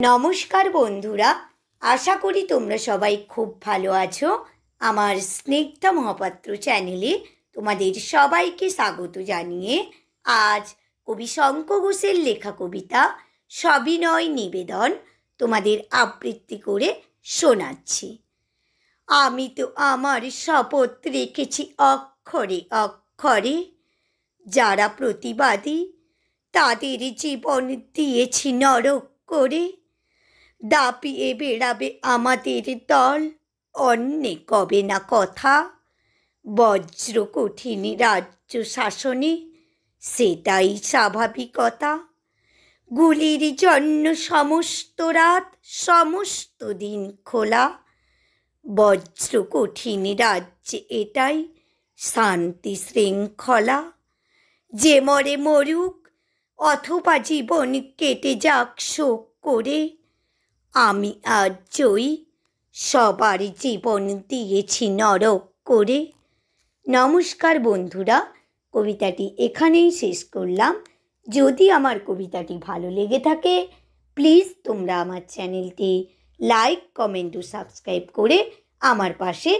নমস্কার বন্ধুরা, আশা করি তোমরা সবাই খুব ভালো আছো। আমার স্নিগ্ধা মহাপাত্র চ্যানেলে তোমাদের সবাইকে স্বাগত জানিয়ে আজ কবি শঙ্কর ঘোষের লেখা কবিতা সবিনয় নিবেদন তোমাদের আবৃত্তি করে শোনাচ্ছি। আমি তো আমার শপথ রেখেছি অক্ষরে অক্ষরে, যারা প্রতিবাদী তাদের জীবন দিয়েছি নরক করে। দাপিয়ে বেড়াবে আমাদের দল, অন্যে কবে না কথা। বজ্র কঠিন রাজ্য শাসনে সেটাই স্বাভাবিকতা। গুলির জন্য সমস্ত রাত সমস্ত দিন খোলা। বজ্র কঠিন রাজ্যে এটাই শান্তি শৃঙ্খলা। যে মরে মরুক অথবা জীবন কেটে যাক শোক করে, আমি আজ জয়ী, সবার জীবন দিয়েছি নরক করে। নমস্কার বন্ধুরা, কবিতাটি এখানেই শেষ করলাম। যদি আমার কবিতাটি ভালো লেগে থাকে প্লিজ তোমরা আমার চ্যানেলটি লাইক, কমেন্ট ও সাবস্ক্রাইব করে আমার পাশে